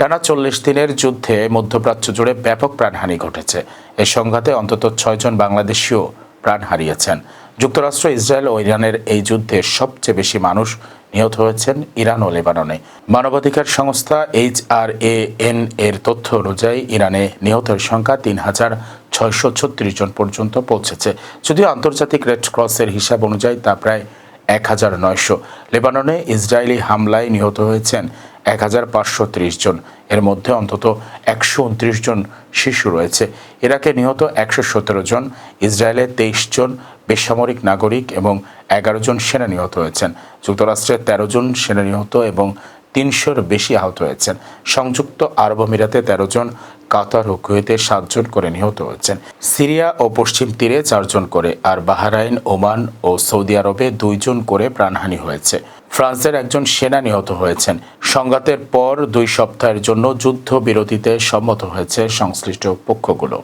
টানা ৪০ দিনের যুদ্ধে মধ্যপ্রাচ্য জুড়ে ব্যাপক প্রাণহানি ঘটেছে। এই সংঘাতে অন্তত ৬ জন বাংলাদেশীও প্রাণ হারিয়েছেন। যুক্তরাষ্ট্র, ইসরায়েল ও ইরানের এই যুদ্ধে সবচেয়ে বেশি মানুষ নিহত হয়েছেন ইরান ও লেবাননে। মানবাধিকার সংস্থা HRAN এর তথ্য অনুযায়ী ইরানে নিহতের সংখ্যা ৩,৬৩৬ জন পর্যন্ত পৌঁছেছে। যদিও আন্তর্জাতিক রেড ক্রসের হিসাব অনুযায়ী তা প্রায় ১,৯০০। লেবাননে ইসরায়েলি হামলায় নিহত হয়েছেন ১,৫৩০ জন। এর মধ্যে অন্তত ১২৯ জন শিশু রয়েছে। ইরাকে নিহত ১১৭ জন, ইসরায়েলে ২৩ জন বেসামরিক নাগরিক এবং ১১ জন সেনা নিহত হয়েছেন। যুক্তরাষ্ট্রে ১৩ জন সেনা নিহত এবং ৩০০-র বেশি আহত হয়েছেন। সংযুক্ত আরব আমিরাতে ১৩ জন, কাতার ও কুয়েতে ৭ জন করে নিহত হয়েছেন। সিরিয়া ও পশ্চিম তীরে ৪ জন করে, আর বাহরাইন, ওমান ও সৌদি আরবে ২ জন করে প্রাণহানি হয়েছে। ফ্রান্সের একজন সেনা নিহত হয়েছেন। সংঘাতের পর ২ সপ্তাহের জন্য যুদ্ধবিরতিতে সম্মত হয়েছে সংশ্লিষ্ট পক্ষগুলো।